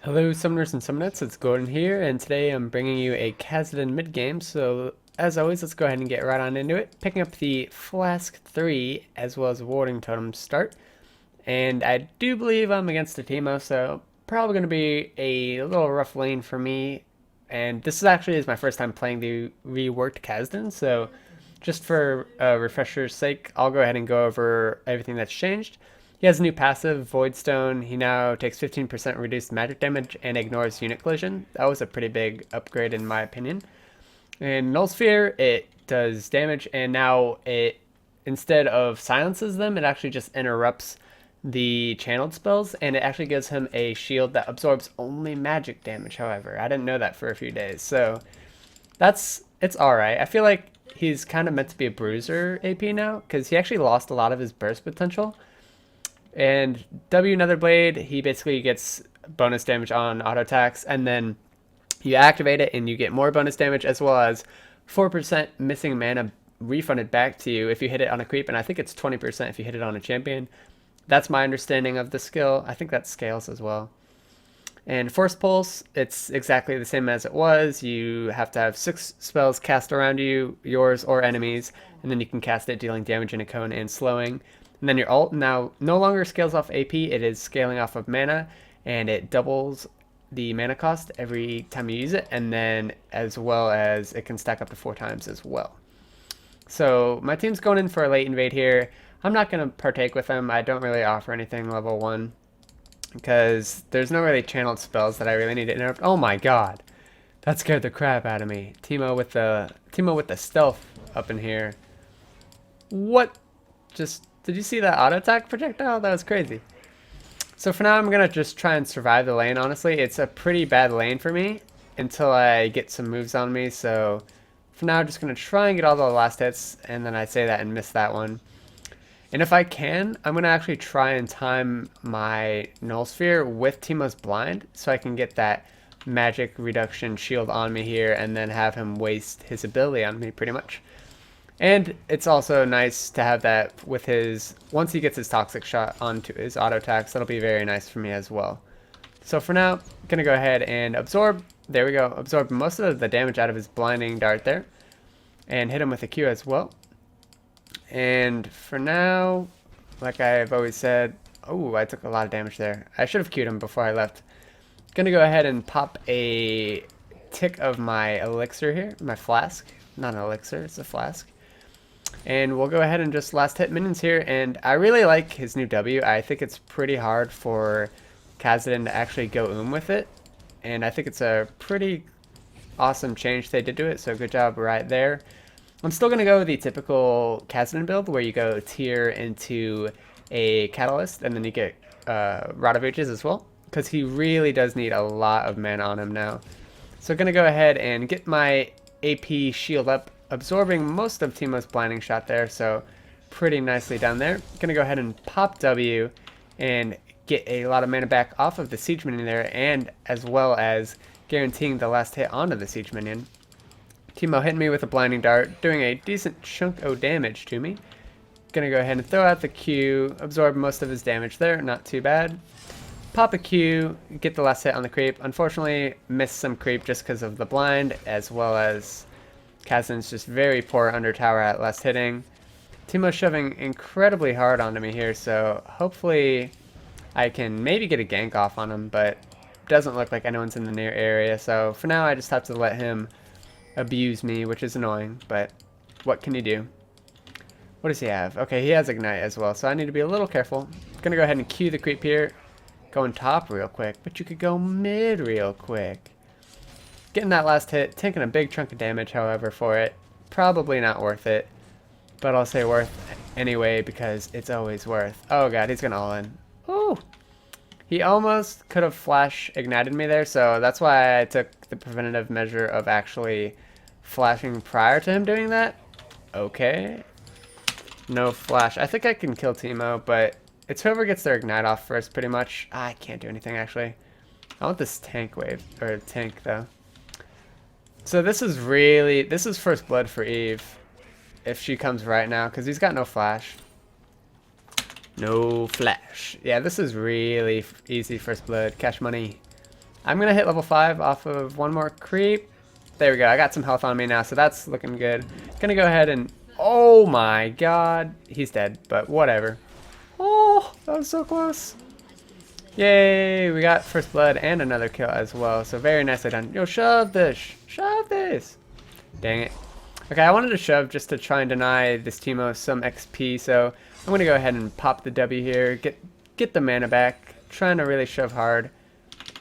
Hello Summoners and Summonettes, it's Gordon here, and today I'm bringing you a Kassadin mid-game, so as always, let's go ahead and get right on into it. Picking up the Flask 3, as well as Warding Totem to start, and I do believe I'm against a Teemo, so probably going to be a little rough lane for me, and this is my first time playing the reworked Kassadin, so just for a refresher's sake, I'll go ahead and go over everything that's changed. He has a new passive, Voidstone. He now takes 15% reduced magic damage and ignores unit collision. That was a pretty big upgrade in my opinion. And Null Sphere, it does damage, and now it, instead of silences them, it actually just interrupts the channeled spells, and it actually gives him a shield that absorbs only magic damage, however. I didn't know that for a few days, so it's alright. I feel like he's kind of meant to be a bruiser AP now, because he actually lost a lot of his burst potential. And W Netherblade, he basically gets bonus damage on auto attacks, and then you activate it and you get more bonus damage, as well as 4% missing mana refunded back to you if you hit it on a creep, and I think it's 20% if you hit it on a champion. That's my understanding of the skill. I think that scales as well. And Force Pulse, it's exactly the same as it was. You have to have 6 spells cast around you, yours or enemies, and then you can cast it dealing damage in a cone and slowing. And then your ult now no longer scales off AP, it is scaling off of mana, and it doubles the mana cost every time you use it, and then as well as it can stack up to 4 times as well. So my team's going in for a late invade here. I'm not going to partake with them. I don't really offer anything level 1 because there's no really channeled spells that I really need to interrupt. Oh my god. That scared the crap out of me. Teemo with the stealth up in here. What? Just did you see that auto attack projectile? That was crazy. So for now, I'm gonna just try and survive the lane. Honestly, it's a pretty bad lane for me until I get some moves on me. So for now, I'm just gonna try and get all the last hits, and then I say that and miss that one. And if I can, I'm gonna actually try and time my Null Sphere with Teemo's blind, so I can get that magic reduction shield on me here, and then have him waste his ability on me pretty much. And it's also nice to have that with his, once he gets his toxic shot onto his auto attacks, that'll be very nice for me as well. So for now, I'm gonna go ahead and absorb, there we go, absorb most of the damage out of his blinding dart there, and hit him with a Q as well. And for now, like I've always said, oh, I took a lot of damage there. I should have Q'd him before I left. Gonna go ahead and pop a tick of my elixir here, my flask. Not an elixir, it's a flask. And we'll go ahead and just last hit minions here, and I really like his new W. I think it's pretty hard for Kassadin to actually go with it, and I think it's a pretty awesome change they did to it, so good job right there. I'm still going to go with the typical Kassadin build, where you go tier into a Catalyst, and then you get Rod of Ages as well, because he really does need a lot of mana on him now. So I'm going to go ahead and get my AP shield up, absorbing most of Teemo's blinding shot there, so pretty nicely down there. Gonna go ahead and pop W and get a lot of mana back off of the siege minion there, and as well as guaranteeing the last hit onto the siege minion. Teemo hitting me with a blinding dart, doing a decent chunk of damage to me. Gonna go ahead and throw out the Q, absorb most of his damage there, not too bad. Pop a Q, get the last hit on the creep. Unfortunately, missed some creep just because of the blind, as well as Kassadin's just very poor under tower at last hitting. Teemo's shoving incredibly hard onto me here, so hopefully I can maybe get a gank off on him, but doesn't look like anyone's in the near area, so for now I just have to let him abuse me, which is annoying, but what can you do? What does he have? Okay, he has Ignite as well, so I need to be a little careful. Gonna go ahead and Q the creep here. Going top real quick, but you could go mid real quick. Getting that last hit, taking a big chunk of damage, however, for it. Probably not worth it, but I'll say worth anyway because it's always worth. Oh god, he's gonna all in. Ooh! He almost could have flash ignited me there, so that's why I took the preventative measure of actually flashing prior to him doing that. Okay. No flash. I think I can kill Teemo, but it's whoever gets their ignite off first, pretty much. I can't do anything, actually. I want this tank wave, or tank, though. So this is first blood for Eve, if she comes right now, because he's got no flash. No flash. Yeah, this is really easy first blood. Cash money. I'm going to hit level 5 off of one more creep. There we go. I got some health on me now, so that's looking good. Going to go ahead and... Oh my god. He's dead, but whatever. Oh, that was so close. Yay, we got first blood and another kill as well, so very nicely done. Yo, shove this. Shove this. Dang it. Okay, I wanted to shove just to try and deny this Teemo some XP, so I'm going to go ahead and pop the W here, get the mana back, trying to really shove hard,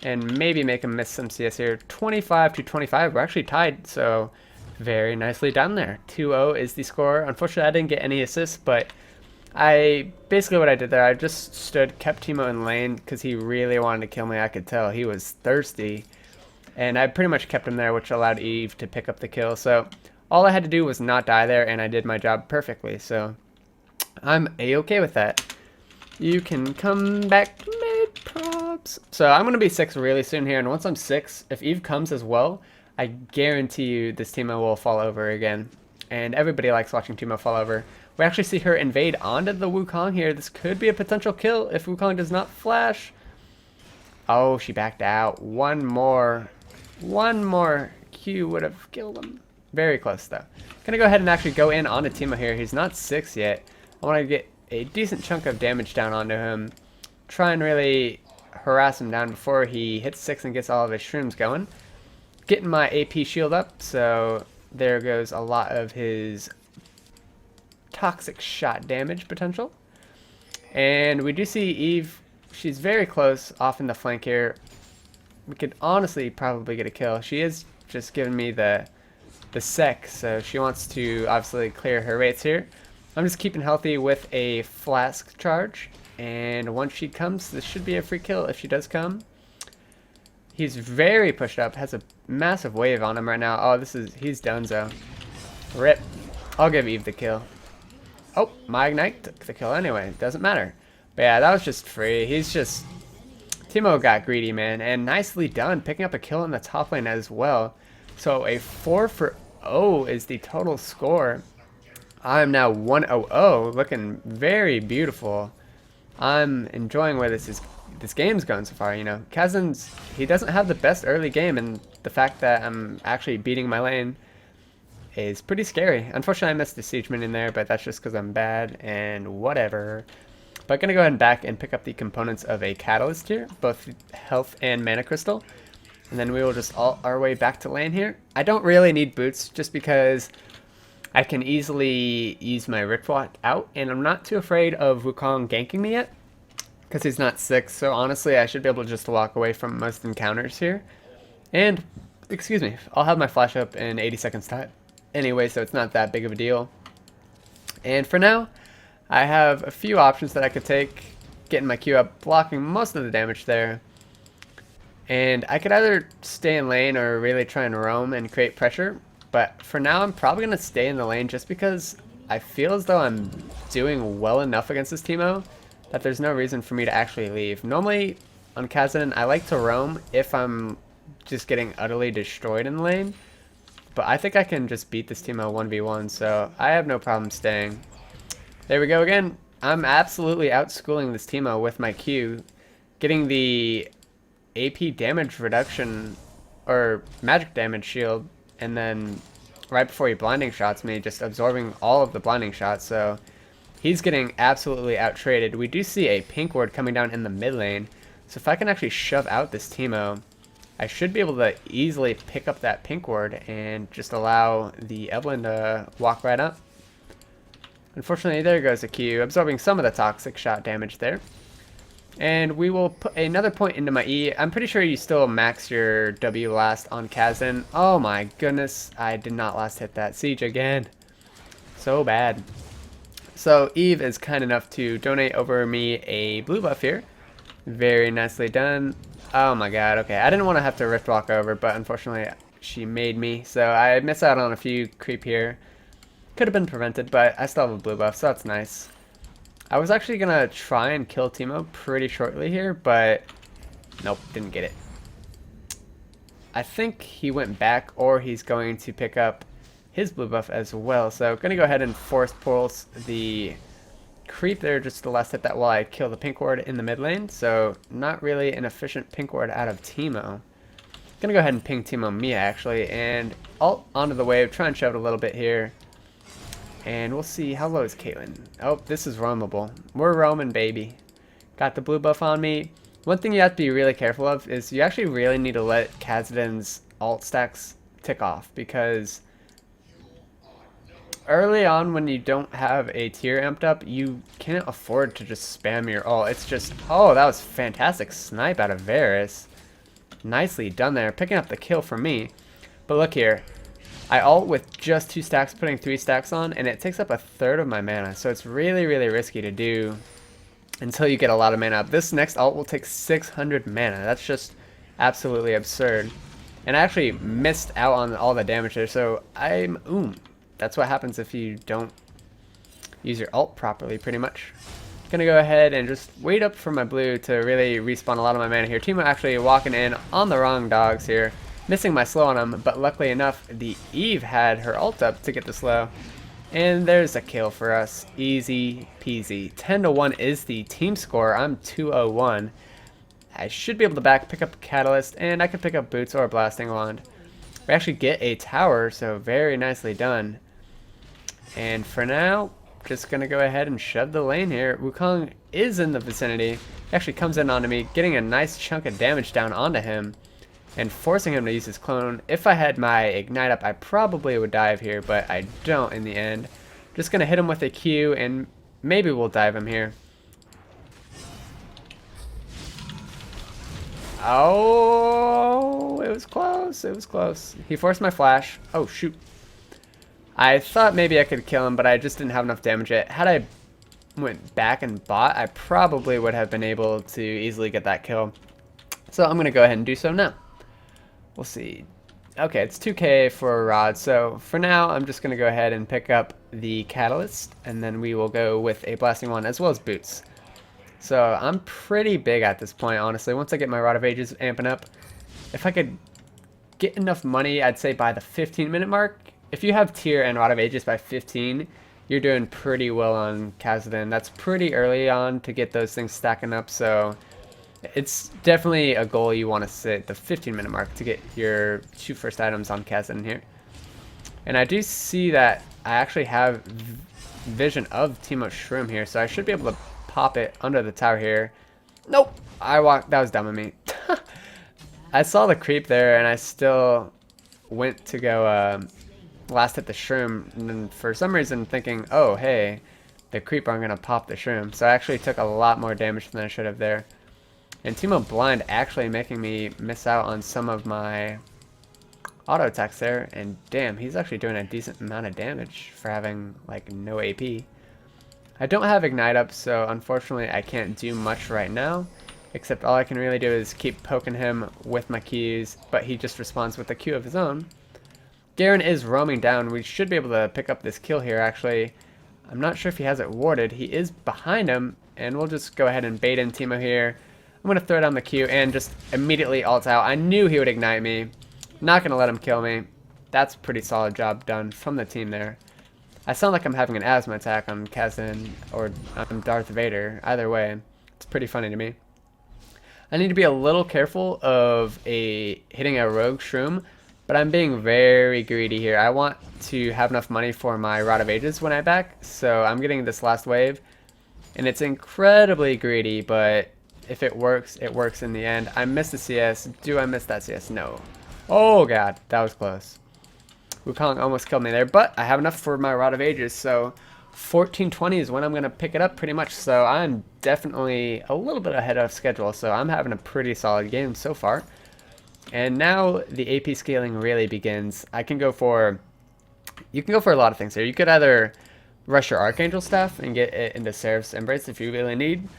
and maybe make him miss some CS here. 25 to 25, we're actually tied, so very nicely done there. 2-0 is the score. Unfortunately, I didn't get any assists, but basically what I did there, I just stood, kept Teemo in lane, because he really wanted to kill me, I could tell. He was thirsty, and I pretty much kept him there, which allowed Eve to pick up the kill, so... All I had to do was not die there, and I did my job perfectly, so I'm a-okay with that. You can come back mid props. So I'm going to be 6 really soon here, and once I'm 6, if Eve comes as well, I guarantee you this Teemo will fall over again. And everybody likes watching Teemo fall over. We actually see her invade onto the Wukong here. This could be a potential kill if Wukong does not flash. Oh, she backed out. One more Q would have killed him. Very close, though. Gonna go ahead and actually go in onto Teemo here. He's not 6 yet. I want to get a decent chunk of damage down onto him. Try and really harass him down before he hits 6 and gets all of his shrooms going. Getting my AP shield up, so there goes a lot of his toxic shot damage potential. And we do see Eve. She's very close off in the flank here. We could honestly probably get a kill. She is just giving me the sec, so she wants to obviously clear her rates here. I'm just keeping healthy with a flask charge, and once she comes, this should be a free kill if she does come. He's very pushed up, has a massive wave on him right now. Oh, he's donezo. Rip. I'll give Eve the kill. Oh, my Ignite took the kill anyway, doesn't matter. But yeah, that was just free. Teemo got greedy, man, and nicely done, picking up a kill in the top lane as well. So a 4-0 is the total score. I'm now 1-0, looking very beautiful. I'm enjoying where this game's going so far. You know, Kassadin, he doesn't have the best early game, and the fact that I'm actually beating my lane is pretty scary. Unfortunately, I missed the siege minion there, but that's just because I'm bad and whatever. But I'm gonna go ahead and back and pick up the components of a catalyst here, both health and mana crystal. And then we will just ult our way back to lane here. I don't really need boots just because I can easily use my Riftwalk out. And I'm not too afraid of Wukong ganking me yet, because he's not 6. So honestly, I should be able to just walk away from most encounters here. And, excuse me, I'll have my flash up in 80 seconds time anyway, so it's not that big of a deal. And for now, I have a few options that I could take. Getting my Q up, blocking most of the damage there. And I could either stay in lane or really try and roam and create pressure. But for now, I'm probably going to stay in the lane just because I feel as though I'm doing well enough against this Teemo that there's no reason for me to actually leave. Normally, on Kassadin, I like to roam if I'm just getting utterly destroyed in the lane. But I think I can just beat this Teemo 1v1, so I have no problem staying. There we go again. I'm absolutely outschooling this Teemo with my Q. Getting the AP damage reduction or magic damage shield, and then right before he blinding shots me, just absorbing all of the blinding shots. So he's getting absolutely out traded. We do see a pink ward coming down in the mid lane, so if I can actually shove out this Teemo, I should be able to easily pick up that pink ward and just allow the Evelyn to walk right up. Unfortunately, there goes a Q, absorbing some of the toxic shot damage there. And we will put another point into my E. I'm pretty sure you still max your W last on Kassadin. Oh my goodness, I did not last hit that siege again. So bad. So Eve is kind enough to donate over me a blue buff here. Very nicely done. Oh my god, okay. I didn't want to have to rift walk over, but unfortunately she made me. So I miss out on a few creep here. Could have been prevented, but I still have a blue buff, so that's nice. I was actually going to try and kill Teemo pretty shortly here, but nope, didn't get it. I think he went back, or he's going to pick up his blue buff as well. So going to go ahead and force pulse the creep there just to last hit that while I kill the pink ward in the mid lane. So not really an efficient pink ward out of Teemo. Gonna go ahead and ping Teemo Mia actually, and ult onto the wave, try and shove it a little bit here. And we'll see, how low is Caitlyn? Oh, this is roamable. We're roaming, baby. Got the blue buff on me. One thing you have to be really careful of is you actually really need to let Kassadin's ult stacks tick off, because early on when you don't have a tier amped up, you can't afford to just spam your ult. It's just, oh, that was fantastic snipe out of Varus. Nicely done there, picking up the kill for me. But look here, I ult with just 2 stacks, putting 3 stacks on, and it takes up a third of my mana. So it's really, really risky to do until you get a lot of mana up. This next ult will take 600 mana. That's just absolutely absurd. And I actually missed out on all the damage there, so that's what happens if you don't use your ult properly, pretty much. Gonna go ahead and just wait up for my blue to really respawn a lot of my mana here. Teemo actually walking in on the wrong dogs here, missing my slow on him, but luckily enough, the Eve had her ult up to get the slow. And there's a kill for us. Easy peasy. 10-1 is the team score. I'm 2-0-1. I should be able to pick up a Catalyst, and I can pick up Boots or a Blasting Wand. We actually get a tower, so very nicely done. And for now, just gonna go ahead and shove the lane here. Wukong is in the vicinity. He actually comes in onto me, getting a nice chunk of damage down onto him, and forcing him to use his clone. If I had my Ignite up, I probably would dive here, but I don't in the end. Just gonna hit him with a Q, and maybe we'll dive him here. Oh, it was close, it was close. He forced my flash. Oh, shoot. I thought maybe I could kill him, but I just didn't have enough damage yet. Had I went back and bot, I probably would have been able to easily get that kill. So I'm going to go ahead and do so now. We'll see. Okay, it's 2k for a rod, so for now I'm just going to go ahead and pick up the Catalyst, and then we will go with a Blasting Wand as well as Boots. So I'm pretty big at this point, honestly. Once I get my Rod of Ages amping up, if I could get enough money, I'd say by the 15-minute mark. If you have tier and Rod of Ages by 15, you're doing pretty well on Kassadin. That's pretty early on to get those things stacking up, so it's definitely a goal you want to set the 15-minute mark to get your 2 first items on Kassadin here. And I do see that I actually have vision of Teemo's Shroom here, so I should be able to pop it under the tower here. Nope! That was dumb of me. I saw the creep there, and I still went to go last hit the Shroom, and then for some reason thinking, oh hey, the creep I'm gonna pop the Shroom. So I actually took a lot more damage than I should have there. And Teemo blind actually making me miss out on some of my auto attacks there, and damn, he's actually doing a decent amount of damage for having like no AP. I don't have Ignite up, so unfortunately I can't do much right now, except all I can really do is keep poking him with my Qs, but he just responds with a Q of his own. Garen is roaming down. We should be able to pick up this kill here, actually. I'm not sure if he has it warded. He is behind him, and we'll just go ahead and bait in Teemo here. I'm going to throw down the Q and just immediately ult out. I knew he would Ignite me. Not going to let him kill me. That's a pretty solid job done from the team there. I sound like I'm having an asthma attack on Kassadin or on Darth Vader. Either way, it's pretty funny to me. I need to be a little careful of hitting a rogue Shroom, but I'm being very greedy here. I want to have enough money for my Rod of Ages when I back, so I'm getting this last wave. And it's incredibly greedy, but if it works in the end. I missed the CS. Do I miss that CS? No. Oh god, that was close. Wukong almost killed me there, but I have enough for my Rod of Ages, so 1420 is when I'm going to pick it up pretty much, so I'm definitely a little bit ahead of schedule, so I'm having a pretty solid game so far. And now the AP scaling really begins. You can go for a lot of things here. You could either rush your Archangel Staff and get it into Seraph's Embrace if you really need,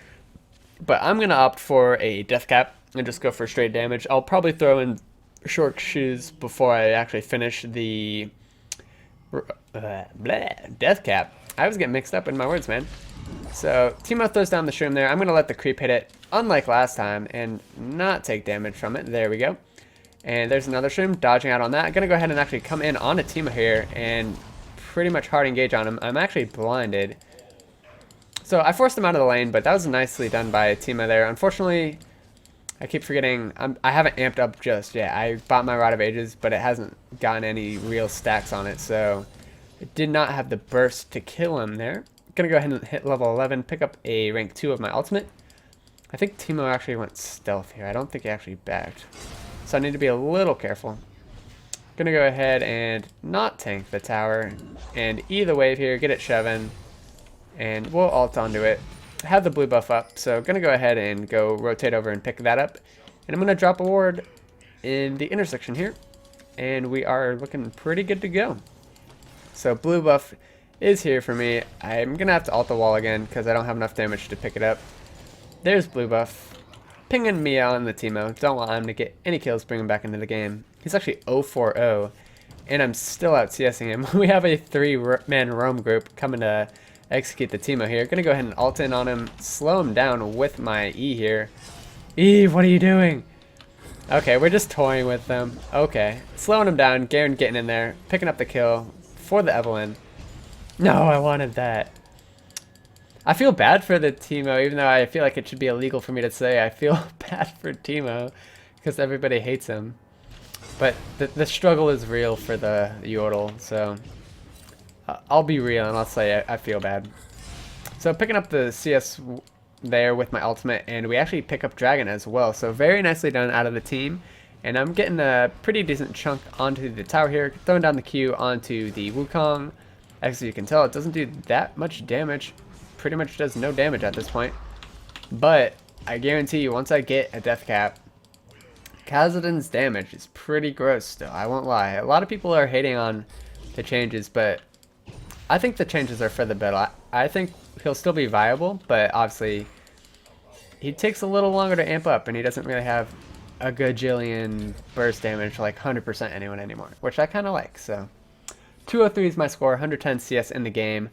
but I'm going to opt for a Death Cap and just go for straight damage. I'll probably throw in Short Shoes before I actually finish the Death Cap. I was getting mixed up in my words, man. So Teemo throws down the Shroom there. I'm going to let the creep hit it, unlike last time, and not take damage from it. There we go. And there's another Shroom, dodging out on that. I'm going to go ahead and actually come in on a Teemo here and pretty much hard engage on him. I'm actually blinded. So I forced him out of the lane, but that was nicely done by Teemo there. Unfortunately, I keep forgetting, I haven't amped up just yet. I bought my Rod of Ages, but it hasn't gotten any real stacks on it, so it did not have the burst to kill him there. Gonna go ahead and hit level 11, pick up a rank 2 of my ultimate. I think Teemo actually went stealth here. I don't think he actually backed. So I need to be a little careful. Gonna go ahead and not tank the tower, and either wave here, get it shoving, and we'll ult onto it. Have the blue buff up, so gonna go ahead and go rotate over and pick that up. And I'm gonna drop a ward in the intersection here, and we are looking pretty good to go. So blue buff is here for me. I'm gonna have to ult the wall again because I don't have enough damage to pick it up. There's blue buff. Pinging me out on the Teemo. Don't want him to get any kills, bring him back into the game. He's actually 0-4-0, and I'm still out CSing him. We have a 3-man roam group coming to execute the Teemo here. Gonna go ahead and ult in on him, slow him down with my E here. Eve, what are you doing? Okay, we're just toying with them. Okay, slowing him down, Garen getting in there, picking up the kill for the Evelyn. No, I wanted that. I feel bad for the Teemo, even though I feel like it should be illegal for me to say. I feel bad for Teemo because everybody hates him. But the struggle is real for the Yordle, so I'll be real and I'll say I feel bad. So picking up the CS there with my ultimate, and we actually pick up Dragon as well. So very nicely done out of the team. And I'm getting a pretty decent chunk onto the tower here, throwing down the Q onto the Wukong. As you can tell, it doesn't do that much damage. Pretty much does no damage at this point. But I guarantee you, once I get a death cap, Kassadin's damage is pretty gross still, I won't lie. A lot of people are hating on the changes, but I think the changes are for the better. I think he'll still be viable, but obviously he takes a little longer to amp up, and he doesn't really have a gajillion burst damage like 100% anyone anymore, which I kind of like. So 203 is my score, 110 CS in the game.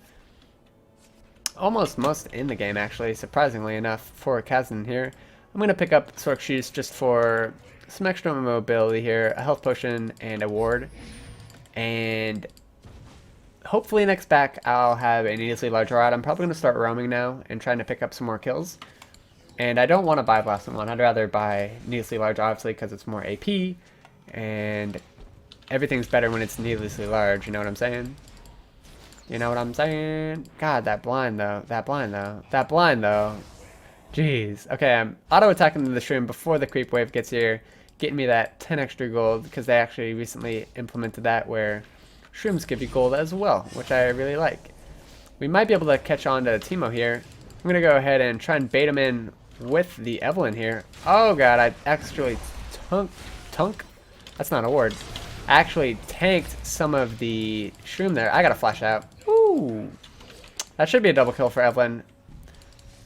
Almost most in the game, actually, surprisingly enough, for Kassadin here. I'm going to pick up Sork Shoes just for some extra mobility here, a health potion, and a ward. And hopefully next back I'll have a needlessly large rod. I'm probably going to start roaming now and trying to pick up some more kills. And I don't want to buy Blast one. I'd rather buy needlessly large, obviously, because it's more AP. And everything's better when it's needlessly large, you know what I'm saying? You know what I'm saying? God, that blind though. That blind though. That blind though. Jeez. Okay, I'm auto-attacking the shroom before the creep wave gets here, getting me that 10 extra gold, because they actually recently implemented that where shrooms give you gold as well, which I really like. We might be able to catch on to Teemo here. I'm going to go ahead and try and bait him in with the Evelyn here. Oh god, I actually tunk? That's not a word. Actually tanked some of the shroom there. I gotta flash out. Ooh. That should be a double kill for Evelyn.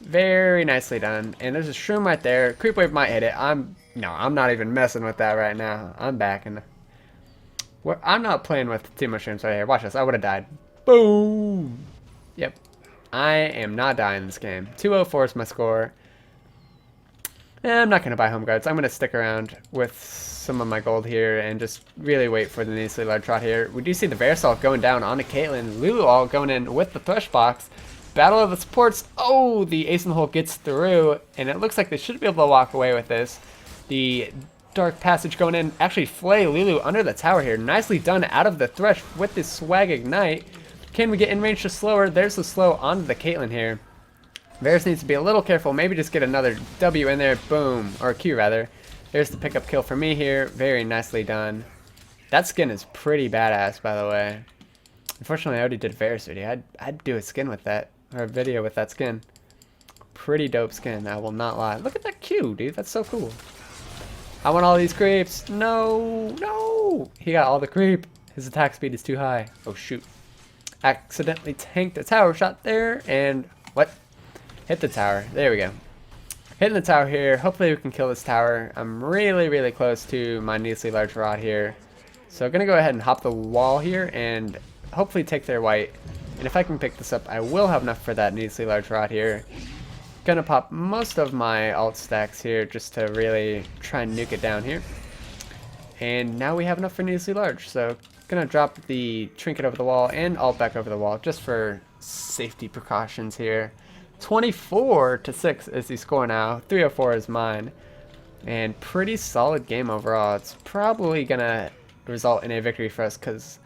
Very nicely done. And there's a shroom right there. Creep wave might hit it. I'm not even messing with that right now. I'm back in. I'm not playing with Teemo shrooms right here. Watch this. I would have died. Boom. Yep. I am not dying in this game. 204 is my score. I'm not going to buy home guards. I'm going to stick around with some of my gold here and just really wait for the needlessly large trot here. We do see the Verisol going down onto Caitlyn. Lulu all going in with the push box. Battle of the supports. Oh, the ace in the hole gets through, and it looks like they should be able to walk away with this. The dark passage going in. Actually flay Lulu under the tower here. Nicely done out of the thresh with this swag ignite. Can we get in range to slower? There's the slow onto the Caitlyn here. Varus needs to be a little careful. Maybe just get another W in there. Boom. Or Q, rather. There's the pickup kill for me here. Very nicely done. That skin is pretty badass, by the way. Unfortunately, I already did Varus video. I'd do a skin with that. Or a video with that skin. Pretty dope skin, I will not lie. Look at that Q, dude. That's so cool. I want all these creeps. No. No. He got all the creep. His attack speed is too high. Oh, shoot. Accidentally tanked a tower shot there. And what? Hit the tower. There we go. Hitting the tower here. Hopefully we can kill this tower. I'm really, really close to my needlessly large rod here. So I'm going to go ahead and hop the wall here and hopefully take their white. And if I can pick this up, I will have enough for that needlessly large rod here. Gonna pop most of my alt stacks here just to really try and nuke it down here. And now we have enough for needlessly large. So gonna drop the trinket over the wall and alt back over the wall just for safety precautions here. 24-6 is the score now. 304 is mine. And pretty solid game overall. It's probably gonna result in a victory for us because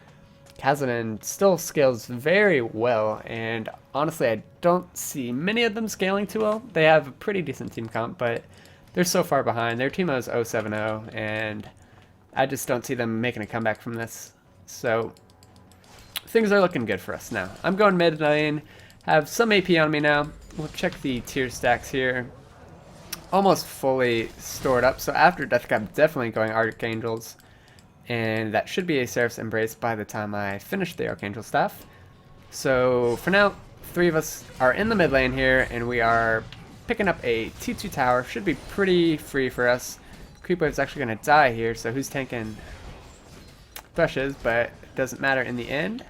Kassadin still scales very well, and honestly I don't see many of them scaling too well. They have a pretty decent team comp, but they're so far behind. Their Teemo is 070, and I just don't see them making a comeback from this. So things are looking good for us now. I'm going mid lane, have some AP on me now. We'll check the tier stacks here. Almost fully stored up, so after Death Cap, definitely going Archangels. And that should be a Seraph's Embrace by the time I finish the Archangel Staff. So for now, 3 of us are in the mid lane here, and we are picking up a T2 tower. Should be pretty free for us. Creep Wave's actually going to die here, so who's tanking? Thrushes, but it doesn't matter in the end.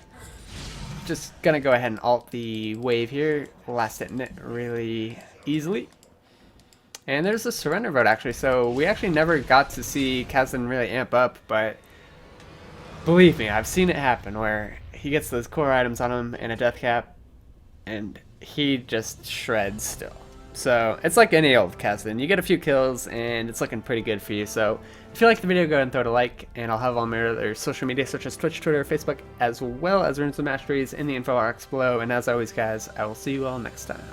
Just going to go ahead and ult the wave here. Last hitting it really easily. And there's a surrender vote actually, so we actually never got to see Kassadin really amp up, but believe me, I've seen it happen where he gets those core items on him and a death cap, and he just shreds still. So it's like any old Kassadin. You get a few kills, and it's looking pretty good for you. So if you like the video, go ahead and throw it a like, and I'll have all my other social media such as Twitch, Twitter, Facebook, as well as Runes of Masteries in the info box below. And as always, guys, I will see you all next time.